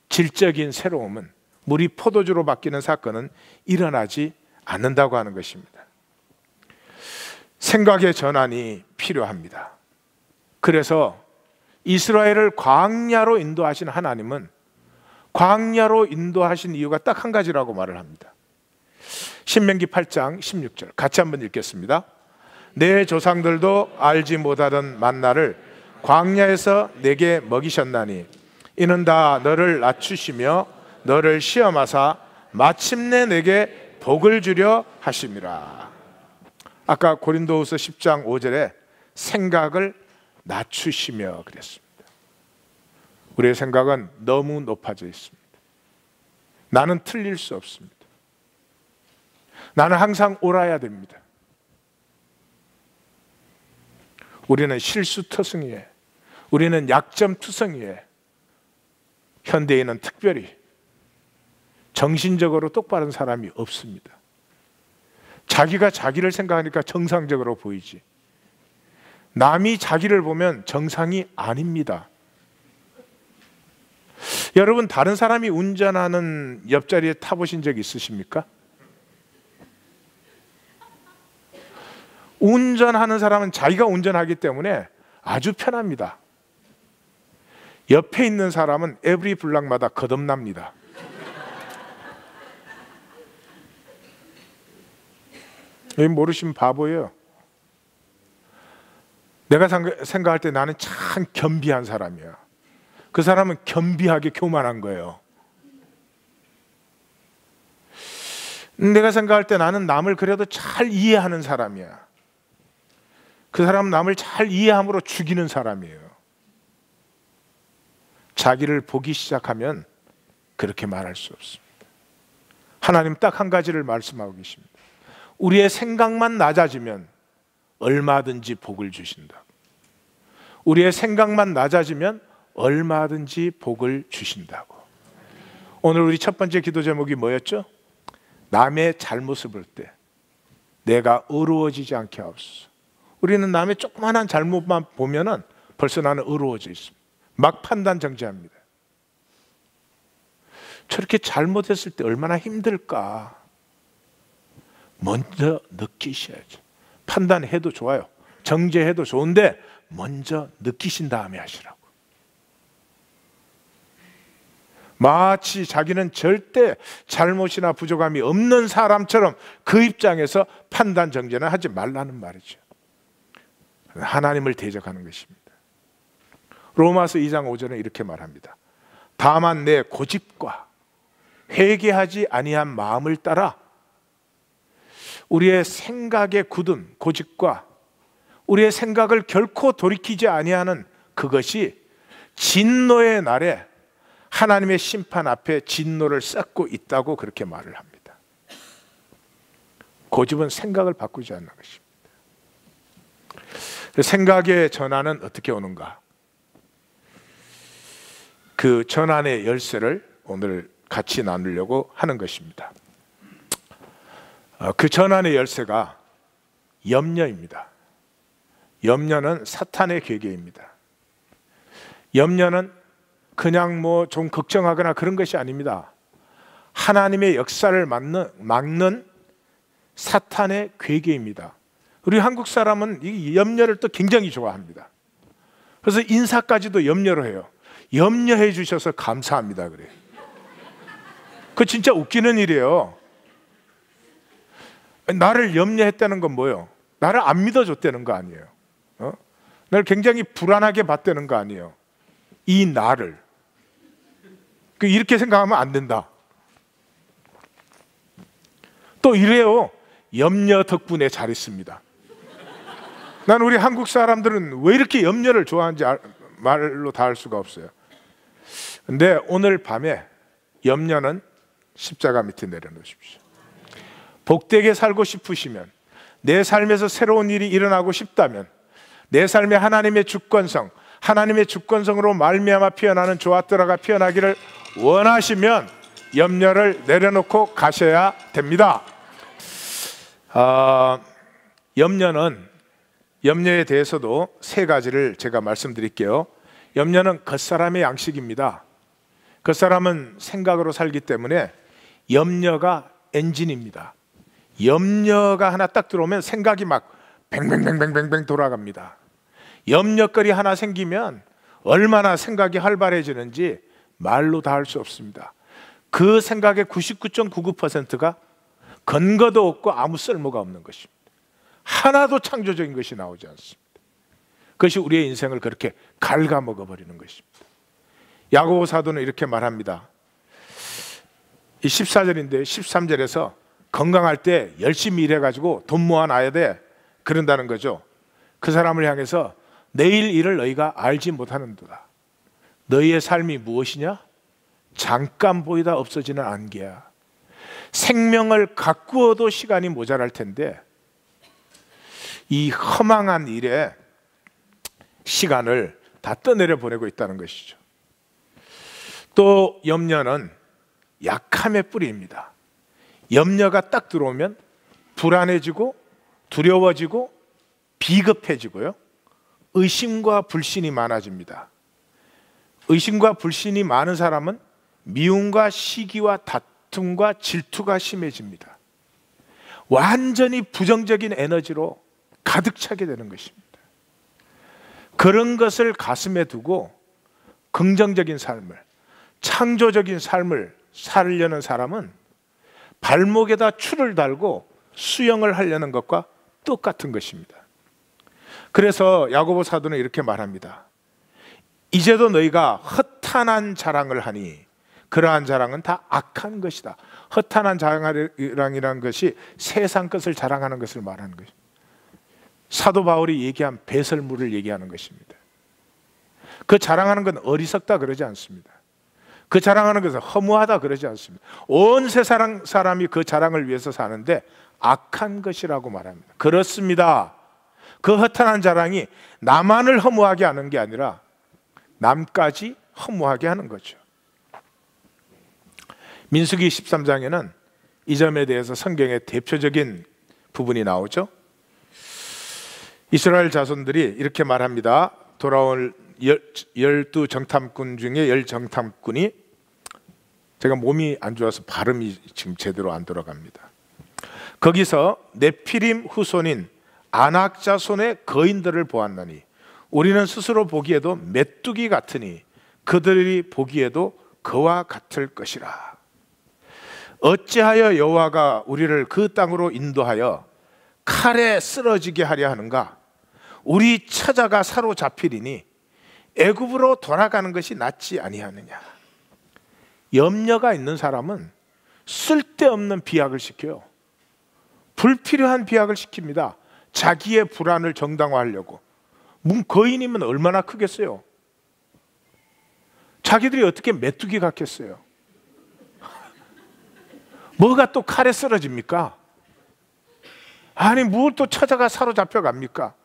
질적인 새로움은 물이 포도주로 바뀌는 사건은 일어나지 않는다고 하는 것입니다. 생각의 전환이 필요합니다. 그래서 이스라엘을 광야로 인도하신 하나님은 광야로 인도하신 이유가 딱 한 가지라고 말을 합니다. 신명기 8장 16절 같이 한번 읽겠습니다. 내 조상들도 알지 못하던 만나를 광야에서 내게 먹이셨나니 이는 다 너를 낮추시며 너를 시험하사 마침내 내게 복을 주려 하심이라. 아까 고린도후서 10장 5절에 생각을 낮추시며 그랬습니다. 우리의 생각은 너무 높아져 있습니다. 나는 틀릴 수 없습니다. 나는 항상 옳아야 됩니다. 우리는 실수투성이에, 우리는 약점투성이에, 현대인은 특별히 정신적으로 똑바른 사람이 없습니다. 자기가 자기를 생각하니까 정상적으로 보이지, 남이 자기를 보면 정상이 아닙니다. 여러분, 다른 사람이 운전하는 옆자리에 타보신 적 있으십니까? 운전하는 사람은 자기가 운전하기 때문에 아주 편합니다. 옆에 있는 사람은 에브리 블락마다 거듭납니다. 모르시면 바보예요. 내가 생각할 때 나는 참 겸비한 사람이야. 그 사람은 겸비하게 교만한 거예요. 내가 생각할 때 나는 남을 그래도 잘 이해하는 사람이야. 그 사람은 남을 잘 이해함으로 죽이는 사람이에요. 자기를 보기 시작하면 그렇게 말할 수 없습니다. 하나님 딱 한 가지를 말씀하고 계십니다. 우리의 생각만 낮아지면 얼마든지 복을 주신다. 우리의 생각만 낮아지면 얼마든지 복을 주신다고. 오늘 우리 첫 번째 기도 제목이 뭐였죠? 남의 잘못을 볼 때 내가 어려워지지 않게 하옵소서. 우리는 남의 조그만한 잘못만 보면은 벌써 나는 어려워져 있습니다. 막 판단 정지합니다. 저렇게 잘못했을 때 얼마나 힘들까. 먼저 느끼셔야죠. 판단해도 좋아요, 정죄해도 좋은데 먼저 느끼신 다음에 하시라고. 마치 자기는 절대 잘못이나 부족함이 없는 사람처럼 그 입장에서 판단 정죄는 하지 말라는 말이죠. 하나님을 대적하는 것입니다. 로마서 2장 5절은 이렇게 말합니다. 다만 내 고집과 회개하지 아니한 마음을 따라 우리의 생각의 굳은 고집과 우리의 생각을 결코 돌이키지 아니하는 그것이 진노의 날에 하나님의 심판 앞에 진노를 쌓고 있다고 그렇게 말을 합니다. 고집은 생각을 바꾸지 않는 것입니다. 생각의 전환은 어떻게 오는가? 그 전환의 열쇠를 오늘 같이 나누려고 하는 것입니다. 그 전환의 열쇠가 염려입니다. 염려는 사탄의 계계입니다. 염려는 그냥 뭐 좀 걱정하거나 그런 것이 아닙니다. 하나님의 역사를 막는 사탄의 괴계입니다. 우리 한국 사람은 이 염려를 또 굉장히 좋아합니다. 그래서 인사까지도 염려로 해요. 염려해 주셔서 감사합니다 그래요. 그거 진짜 웃기는 일이에요. 나를 염려했다는 건 뭐예요? 나를 안 믿어줬다는 거 아니에요. 나를 굉장히 불안하게 봤다는 거 아니에요. 이 나를 이렇게 생각하면 안 된다. 또 이래요. 염려 덕분에 잘했습니다. 난 우리 한국 사람들은 왜 이렇게 염려를 좋아하는지 말로 다 할 수가 없어요. 근데 오늘 밤에 염려는 십자가 밑에 내려놓으십시오. 복되게 살고 싶으시면, 내 삶에서 새로운 일이 일어나고 싶다면, 내 삶에 하나님의 주권성으로 말미암아 피어나는 조아뜨라가 피어나기를 원하시면 염려를 내려놓고 가셔야 됩니다. 염려에 대해서도 세 가지를 제가 말씀드릴게요. 염려는 겉사람의 양식입니다. 겉사람은 생각으로 살기 때문에 염려가 엔진입니다. 염려가 하나 딱 들어오면 생각이 막 뱅뱅뱅뱅뱅뱅 돌아갑니다. 염려거리 하나 생기면 얼마나 생각이 활발해지는지 말로 다 할 수 없습니다. 그 생각의 99.99%가 근거도 없고 아무 쓸모가 없는 것입니다. 하나도 창조적인 것이 나오지 않습니다. 그것이 우리의 인생을 그렇게 갉아먹어 버리는 것입니다. 야고보 사도는 이렇게 말합니다. 이 14절인데 13절에서 건강할 때 열심히 일해가지고 돈 모아놔야 돼, 그런다는 거죠. 그 사람을 향해서 내일 일을 너희가 알지 못하는도다. 너희의 삶이 무엇이냐? 잠깐 보이다 없어지는 안개야. 생명을 가꾸어도 시간이 모자랄 텐데 이 허망한 일에 시간을 다 떠내려 보내고 있다는 것이죠. 또 염려는 약함의 뿌리입니다. 염려가 딱 들어오면 불안해지고 두려워지고 비급해지고요, 의심과 불신이 많아집니다. 의심과 불신이 많은 사람은 미움과 시기와 다툼과 질투가 심해집니다. 완전히 부정적인 에너지로 가득 차게 되는 것입니다. 그런 것을 가슴에 두고 긍정적인 삶을, 창조적인 삶을 살려는 사람은 발목에다 줄을 달고 수영을 하려는 것과 똑같은 것입니다. 그래서 야고보 사도는 이렇게 말합니다. 이제도 너희가 허탄한 자랑을 하니 그러한 자랑은 다 악한 것이다. 허탄한 자랑이라는 것이 세상 것을 자랑하는 것을 말하는 것입니다. 사도 바울이 얘기한 배설물을 얘기하는 것입니다. 그 자랑하는 건 어리석다 그러지 않습니다. 그 자랑하는 것은 허무하다 그러지 않습니다. 온 세상 사람이 그 자랑을 위해서 사는데 악한 것이라고 말합니다. 그렇습니다. 그 허탄한 자랑이 나만을 허무하게 하는 게 아니라 남까지 허무하게 하는 거죠. 민수기 13장에는 이 점에 대해서 성경의 대표적인 부분이 나오죠. 이스라엘 자손들이 이렇게 말합니다. 돌아올 12정탐꾼 중에 10정탐꾼이, 제가 몸이 안 좋아서 발음이 지금 제대로 안 돌아갑니다. 거기서 네피림 후손인 아낙 자손의 거인들을 보았나니 우리는 스스로 보기에도 메뚜기 같으니 그들이 보기에도 그와 같을 것이라. 어찌하여 여호와가 우리를 그 땅으로 인도하여 칼에 쓰러지게 하려 하는가? 우리 처자가 사로잡히리니 애굽으로 돌아가는 것이 낫지 아니하느냐. 염려가 있는 사람은 쓸데없는 비약을 시켜요. 불필요한 비약을 시킵니다. 자기의 불안을 정당화하려고. 거인이면 얼마나 크겠어요? 자기들이 어떻게 메뚜기 같겠어요? 뭐가 또 칼에 쓰러집니까? 아니 뭘 또 처자가 사로잡혀 갑니까?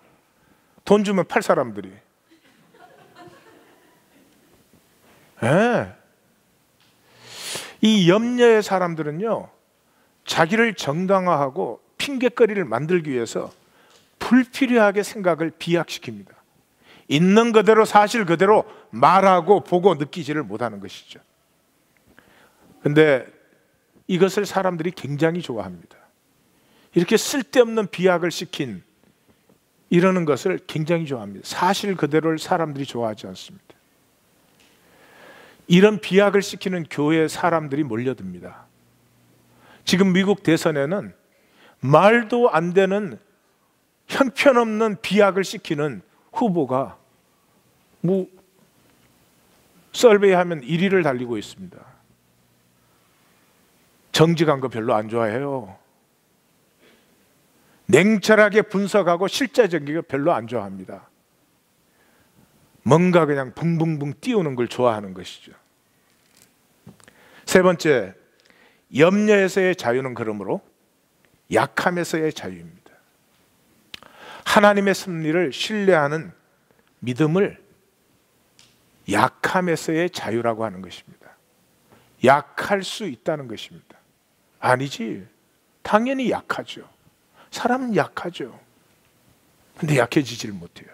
돈 주면 팔 사람들이. 이 염려의 사람들은요, 자기를 정당화하고 핑계거리를 만들기 위해서 불필요하게 생각을 비약시킵니다. 있는 그대로 사실 그대로 말하고 보고 느끼지를 못하는 것이죠. 근데 이것을 사람들이 굉장히 좋아합니다. 이렇게 쓸데없는 비약을 시킨 이러는 것을 굉장히 좋아합니다. 사실 그대로를 사람들이 좋아하지 않습니다. 이런 비약을 시키는 교회에 사람들이 몰려듭니다. 지금 미국 대선에는 말도 안 되는 형편없는 비약을 시키는 후보가 서베이 하면 1위를 달리고 있습니다. 정직한 거 별로 안 좋아해요. 냉철하게 분석하고 실제적인 거 별로 안 좋아합니다. 뭔가 그냥 붕붕붕 띄우는 걸 좋아하는 것이죠. 세 번째, 염려에서의 자유는 그러므로 약함에서의 자유입니다. 하나님의 섭리를 신뢰하는 믿음을 약함에서의 자유라고 하는 것입니다. 약할 수 있다는 것입니다. 아니지, 당연히 약하죠. 사람은 약하죠. 근데 약해지질 못해요.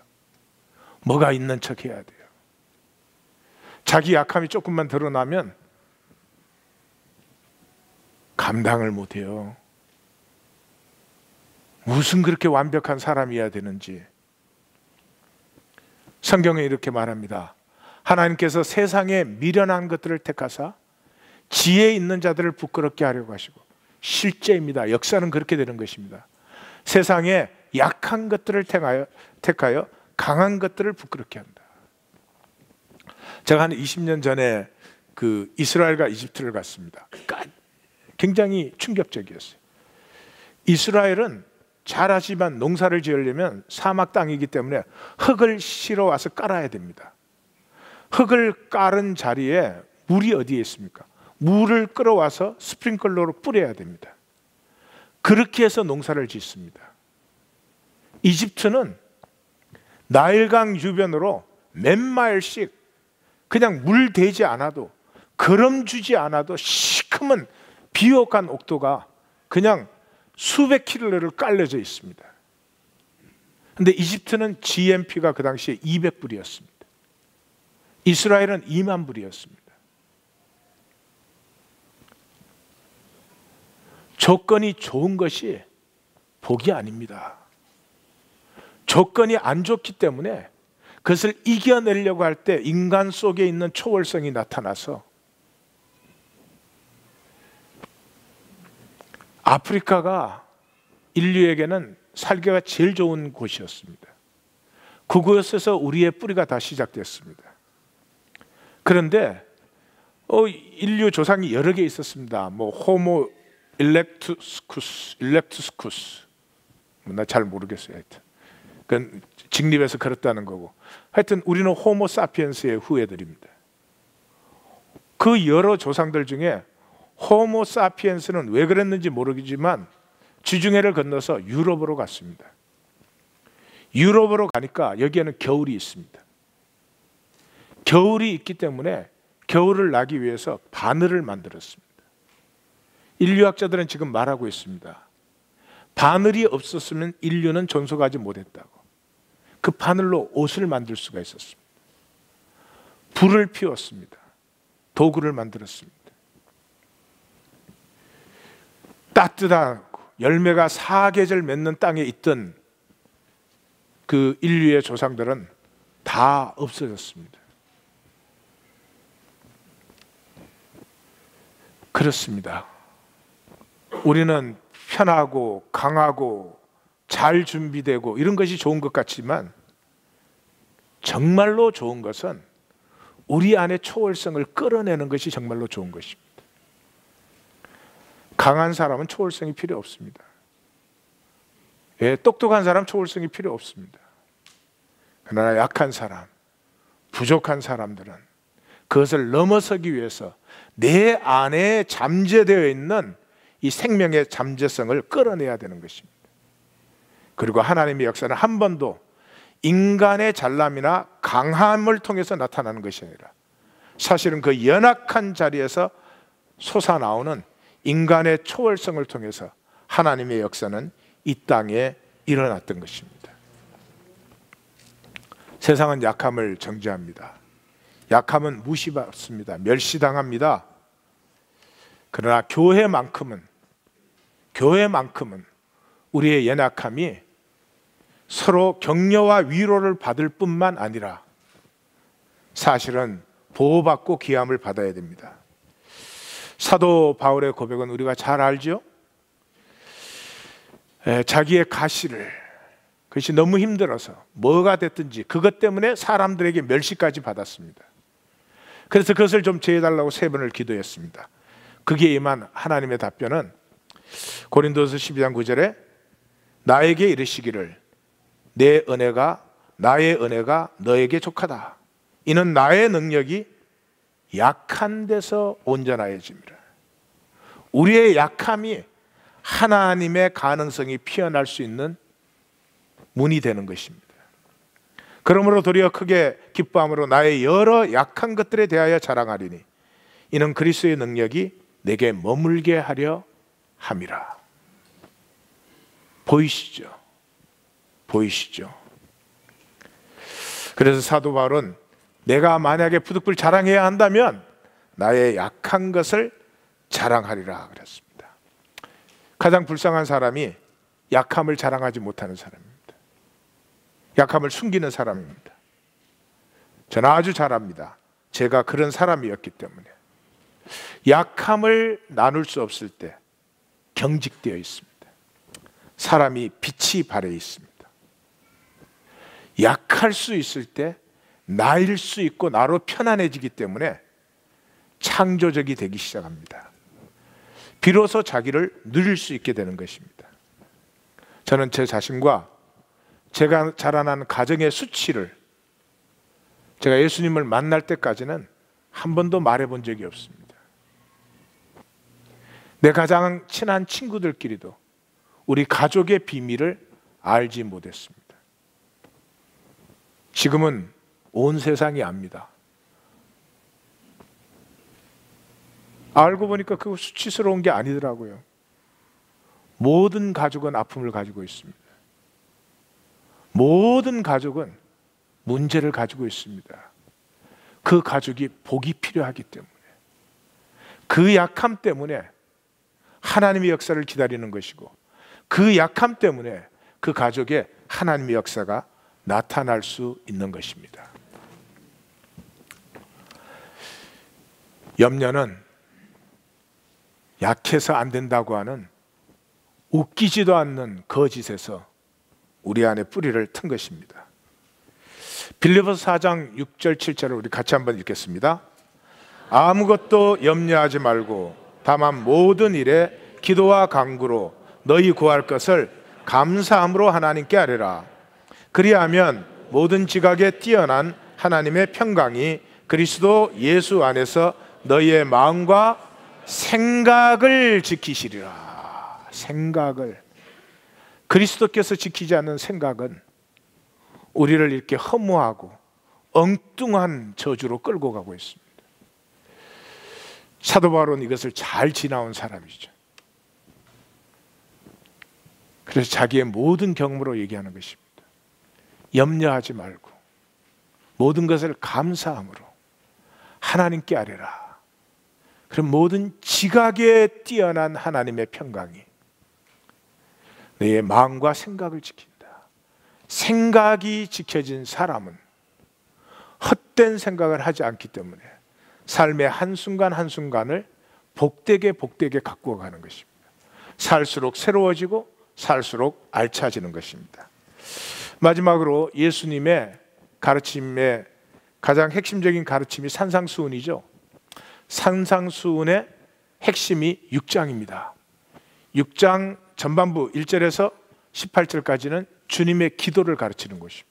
뭐가 있는 척 해야 돼요. 자기 약함이 조금만 드러나면 감당을 못해요. 무슨 그렇게 완벽한 사람이어야 되는지. 성경에 이렇게 말합니다. 하나님께서 세상에 미련한 것들을 택하사 지혜 있는 자들을 부끄럽게 하려고 하시고, 실제입니다. 역사는 그렇게 되는 것입니다. 세상에 약한 것들을 택하여 강한 것들을 부끄럽게 한다. 제가 한 20년 전에 그 이스라엘과 이집트를 갔습니다. 굉장히 충격적이었어요. 이스라엘은 잘하지만 농사를 지으려면 사막 땅이기 때문에 흙을 실어 와서 깔아야 됩니다. 흙을 깔은 자리에 물이 어디에 있습니까? 물을 끌어와서 스프링클러로 뿌려야 됩니다. 그렇게 해서 농사를 짓습니다. 이집트는 나일강 주변으로 몇 마일씩 그냥 물 대지 않아도, 거름 주지 않아도 시커먼 비옥한 옥토가 그냥 수백 킬로를 깔려져 있습니다. 그런데 이집트는 GMP가 그 당시에 200불이었습니다. 이스라엘은 2만 불이었습니다. 조건이 좋은 것이 복이 아닙니다. 조건이 안 좋기 때문에 그것을 이겨내려고 할 때 인간 속에 있는 초월성이 나타나서 아프리카가 인류에게는 살기가 제일 좋은 곳이었습니다. 그곳에서 우리의 뿌리가 다 시작됐습니다. 그런데 인류 조상이 여러 개 있었습니다. 뭐 호모 일렉투스쿠스, 나 잘 모르겠어요. 하여튼 그건 직립에서 그렇다는 거고, 하여튼 우리는 호모 사피엔스의 후예들입니다. 그 여러 조상들 중에 호모 사피엔스는 왜 그랬는지 모르겠지만 지중해를 건너서 유럽으로 갔습니다. 유럽으로 가니까 여기에는 겨울이 있습니다. 겨울이 있기 때문에 겨울을 나기 위해서 바늘을 만들었습니다. 인류학자들은 지금 말하고 있습니다. 바늘이 없었으면 인류는 존속하지 못했다고. 그 바늘로 옷을 만들 수가 있었습니다. 불을 피웠습니다. 도구를 만들었습니다. 따뜻하고 열매가 사계절 맺는 땅에 있던 그 인류의 조상들은 다 없어졌습니다. 그렇습니다. 우리는 편하고 강하고 잘 준비되고 이런 것이 좋은 것 같지만 정말로 좋은 것은 우리 안에 초월성을 끌어내는 것이 정말로 좋은 것입니다. 강한 사람은 초월성이 필요 없습니다. 똑똑한 사람 초월성이 필요 없습니다. 그러나 약한 사람, 부족한 사람들은 그것을 넘어서기 위해서 내 안에 잠재되어 있는 이 생명의 잠재성을 끌어내야 되는 것입니다. 그리고 하나님의 역사는 한 번도 인간의 잘남이나 강함을 통해서 나타나는 것이 아니라 사실은 그 연약한 자리에서 솟아나오는 인간의 초월성을 통해서 하나님의 역사는 이 땅에 일어났던 것입니다. 세상은 약함을 정죄합니다. 약함은 무시받습니다. 멸시당합니다. 그러나 교회만큼은 우리의 연약함이 서로 격려와 위로를 받을 뿐만 아니라 사실은 보호받고 귀함을 받아야 됩니다. 사도 바울의 고백은 우리가 잘 알죠? 자기의 가시를, 그것이 너무 힘들어서 뭐가 됐든지 그것 때문에 사람들에게 멸시까지 받았습니다. 그래서 그것을 좀 제해달라고 3번을 기도했습니다. 그게 임한 하나님의 답변은 고린도서 12장 9절에 나에게 이르시기를 나의 은혜가 너에게 족하다. 이는 나의 능력이 약한 데서 온전하여짐이라. 우리의 약함이 하나님의 가능성이 피어날 수 있는 문이 되는 것입니다. 그러므로 도리어 크게 기뻐함으로 나의 여러 약한 것들에 대하여 자랑하리니 이는 그리스도의 능력이 내게 머물게 하려 함이라. 보이시죠? 그래서 사도 바울은 내가 만약에 부득불 자랑해야 한다면 나의 약한 것을 자랑하리라 그랬습니다. 가장 불쌍한 사람이 약함을 자랑하지 못하는 사람입니다. 약함을 숨기는 사람입니다. 저는 아주 잘 압니다. 제가 그런 사람이었기 때문에. 약함을 나눌 수 없을 때 경직되어 있습니다. 사람이 빛이 발해 있습니다. 약할 수 있을 때 나일 수 있고 나로 편안해지기 때문에 창조적이 되기 시작합니다. 비로소 자기를 누릴 수 있게 되는 것입니다. 저는 제 자신과 제가 자라난 가정의 수치를 제가 예수님을 만날 때까지는 한 번도 말해본 적이 없습니다. 내 가장 친한 친구들끼리도 우리 가족의 비밀을 알지 못했습니다. 지금은 온 세상이 압니다. 알고 보니까 그거 수치스러운 게 아니더라고요. 모든 가족은 아픔을 가지고 있습니다. 모든 가족은 문제를 가지고 있습니다. 그 가족이 복이 필요하기 때문에, 그 약함 때문에 하나님의 역사를 기다리는 것이고, 그 약함 때문에 그 가족에 하나님의 역사가 나타날 수 있는 것입니다. 염려는 약해서 안 된다고 하는 웃기지도 않는 거짓에서 우리 안에 뿌리를 튼 것입니다. 빌립보서 4장 6절 7절을 우리 같이 한번 읽겠습니다. 아무것도 염려하지 말고 다만 모든 일에 기도와 간구로 너희 구할 것을 감사함으로 하나님께 아뢰라. 그리하면 모든 지각에 뛰어난 하나님의 평강이 그리스도 예수 안에서 너희의 마음과 생각을 지키시리라. 생각을, 그리스도께서 지키지 않는 생각은 우리를 이렇게 허무하고 엉뚱한 저주로 끌고 가고 있습니다. 사도 바울은 이것을 잘 지나온 사람이죠. 그래서 자기의 모든 경험으로 얘기하는 것입니다. 염려하지 말고 모든 것을 감사함으로 하나님께 아뢰라. 그럼 모든 지각에 뛰어난 하나님의 평강이 내 마음과 생각을 지킨다. 생각이 지켜진 사람은 헛된 생각을 하지 않기 때문에 삶의 한순간 한순간을 복되게 갖고 가는 것입니다. 살수록 새로워지고 살수록 알차지는 것입니다. 마지막으로 예수님의 가르침의 가장 핵심적인 가르침이 산상수훈이죠. 산상수훈의 핵심이 6장입니다. 6장 전반부 1절에서 18절까지는 주님의 기도를 가르치는 것입니다.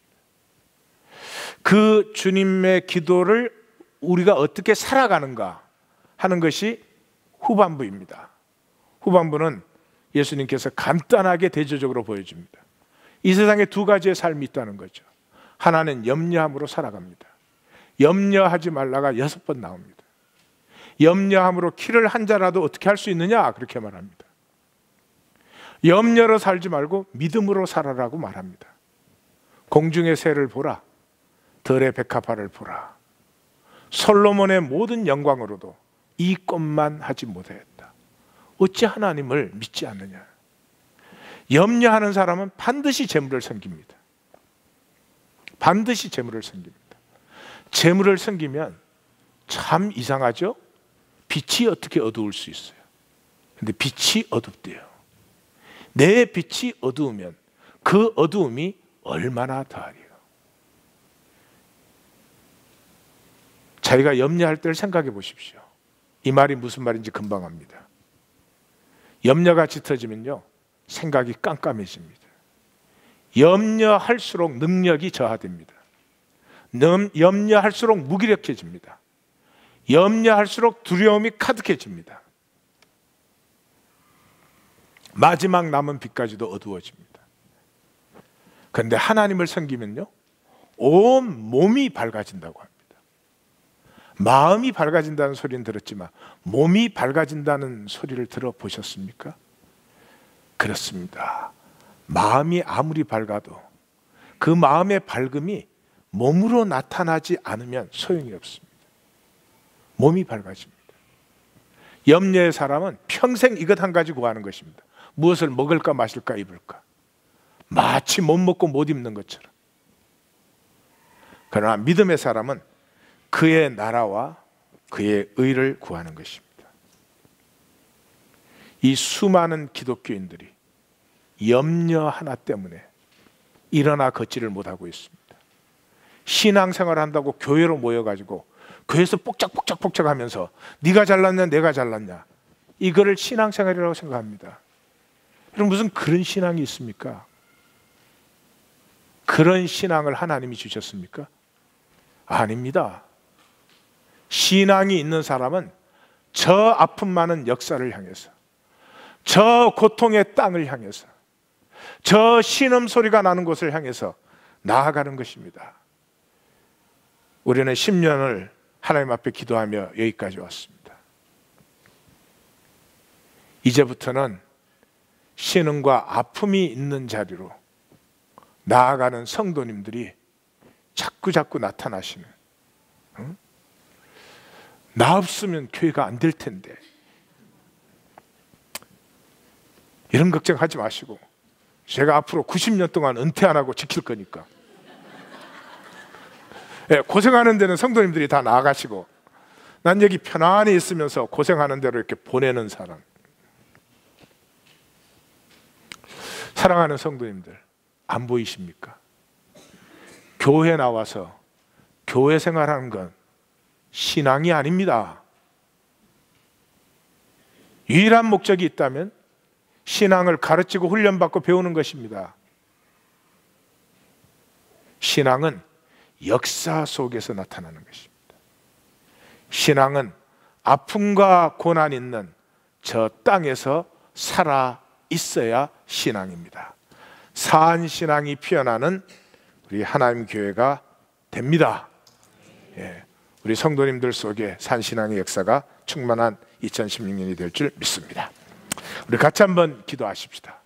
그 주님의 기도를 우리가 어떻게 살아가는가 하는 것이 후반부입니다. 후반부는 예수님께서 간단하게 대조적으로 보여줍니다. 이 세상에 두 가지의 삶이 있다는 거죠. 하나는 염려함으로 살아갑니다. 염려하지 말라가 6번 나옵니다. 염려함으로 키를 한 자라도 어떻게 할 수 있느냐 그렇게 말합니다. 염려로 살지 말고 믿음으로 살아라고 말합니다. 공중의 새를 보라, 들의 백합화를 보라. 솔로몬의 모든 영광으로도 이 것만 하지 못하였다. 어찌 하나님을 믿지 않느냐. 염려하는 사람은 반드시 재물을 섬깁니다. 반드시 재물을 섬깁니다. 재물을 섬기면 참 이상하죠? 빛이 어떻게 어두울 수 있어요? 근데 빛이 어둡대요. 내 빛이 어두우면 그 어두움이 얼마나 더하리요. 자기가 염려할 때를 생각해 보십시오. 이 말이 무슨 말인지 금방 압니다. 염려가 짙어지면요, 생각이 깜깜해집니다. 염려할수록 능력이 저하됩니다. 염려할수록 무기력해집니다. 염려할수록 두려움이 가득해집니다. 마지막 남은 빛까지도 어두워집니다. 그런데 하나님을 섬기면요, 온 몸이 밝아진다고 합니다. 마음이 밝아진다는 소리는 들었지만 몸이 밝아진다는 소리를 들어보셨습니까? 그렇습니다. 마음이 아무리 밝아도 그 마음의 밝음이 몸으로 나타나지 않으면 소용이 없습니다. 몸이 밝아집니다. 염려의 사람은 평생 이것 한 가지 구하는 것입니다. 무엇을 먹을까 마실까 입을까. 마치 못 먹고 못 입는 것처럼. 그러나 믿음의 사람은 그의 나라와 그의 의를 구하는 것입니다. 이 수많은 기독교인들이 염려 하나 때문에 일어나 걷지를 못하고 있습니다. 신앙생활을 한다고 교회로 모여가지고 교회에서 복작복작하면서 네가 잘났냐 내가 잘났냐, 이거를 신앙생활이라고 생각합니다. 여러분, 무슨 그런 신앙이 있습니까? 그런 신앙을 하나님이 주셨습니까? 아닙니다. 신앙이 있는 사람은 저 아픔 많은 역사를 향해서, 저 고통의 땅을 향해서, 저 신음소리가 나는 곳을 향해서 나아가는 것입니다. 우리는 10년을 하나님 앞에 기도하며 여기까지 왔습니다. 이제부터는 신음과 아픔이 있는 자리로 나아가는 성도님들이 자꾸 나타나시는, 나 없으면 교회가 안 될 텐데, 이런 걱정하지 마시고, 제가 앞으로 90년 동안 은퇴 안 하고 지킬 거니까. 고생하는 데는 성도님들이 다 나아가시고, 난 여기 편안히 있으면서 고생하는 대로 이렇게 보내는 사람. 사랑하는 성도님들, 안 보이십니까? 교회 나와서 교회 생활하는 건 신앙이 아닙니다. 유일한 목적이 있다면 신앙을 가르치고 훈련받고 배우는 것입니다. 신앙은 역사 속에서 나타나는 것입니다. 신앙은 아픔과 고난 있는 저 땅에서 살아 있어야 신앙입니다. 사한 신앙이 피어나는 우리 하나님 교회가 됩니다. 우리 성도님들 속에 산 신앙의 역사가 충만한 2016년이 될 줄 믿습니다. 우리 같이 한번 기도하십시다.